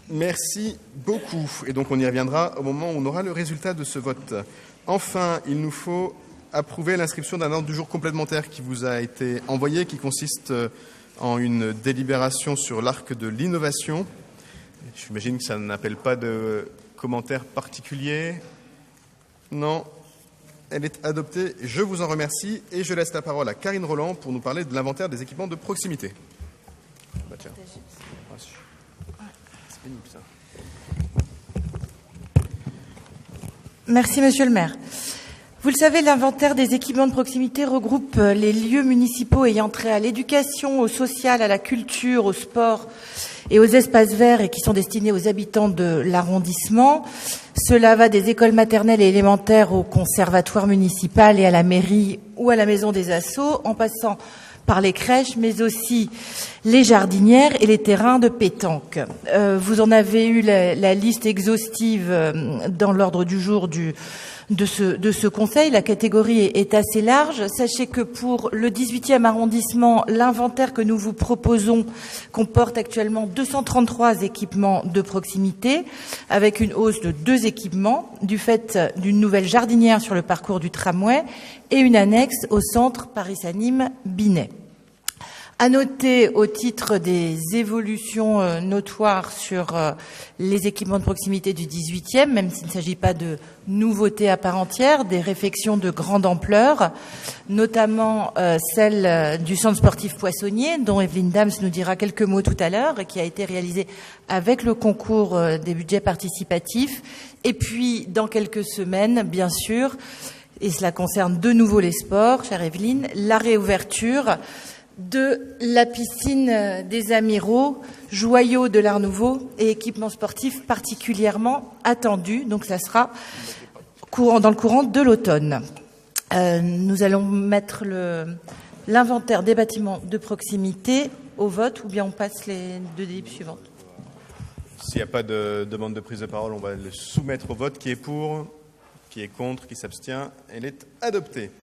Merci beaucoup. Et donc on y reviendra au moment où on aura le résultat de ce vote. Enfin, il nous faut approuver l'inscription d'un ordre du jour complémentaire qui vous a été envoyé, qui consiste en une délibération sur l'arc de l'innovation. J'imagine que ça n'appelle pas de commentaires particuliers. Non, elle est adoptée. Je vous en remercie et je laisse la parole à Karine Roland pour nous parler de l'inventaire des équipements de proximité. Bah tiens. C'est pénible ça. Merci, Monsieur le maire. Vous le savez, l'inventaire des équipements de proximité regroupe les lieux municipaux ayant trait à l'éducation, au social, à la culture, au sport et aux espaces verts et qui sont destinés aux habitants de l'arrondissement. Cela va des écoles maternelles et élémentaires au conservatoire municipal et à la mairie ou à la maison des assos, en passant par les crèches, mais aussi les jardinières et les terrains de pétanque. Vous en avez eu la liste exhaustive dans l'ordre du jour de ce conseil. La catégorie est assez large. Sachez que pour le 18e arrondissement, l'inventaire que nous vous proposons comporte actuellement 233 équipements de proximité, avec une hausse de 2 équipements du fait d'une nouvelle jardinière sur le parcours du tramway et une annexe au centre Paris-Anime Binet. À noter, au titre des évolutions notoires sur les équipements de proximité du 18e, même s'il ne s'agit pas de nouveautés à part entière, des réflexions de grande ampleur, notamment celle du centre sportif Poissonnier, dont Evelyne Dams nous dira quelques mots tout à l'heure, et qui a été réalisée avec le concours des budgets participatifs. Et puis, dans quelques semaines, bien sûr, et cela concerne de nouveau les sports, chère Evelyne, la réouverture de la piscine des Amiraux, joyau de l'Art Nouveau et équipement sportif particulièrement attendu. Donc ça sera dans le courant de l'automne. Nous allons mettre l'inventaire des bâtiments de proximité au vote, ou bien on passe les 2 délibs suivantes. S'il n'y a pas de demande de prise de parole, on va le soumettre au vote. Qui est pour ? Qui est contre ? Qui s'abstient ? Elle est adoptée.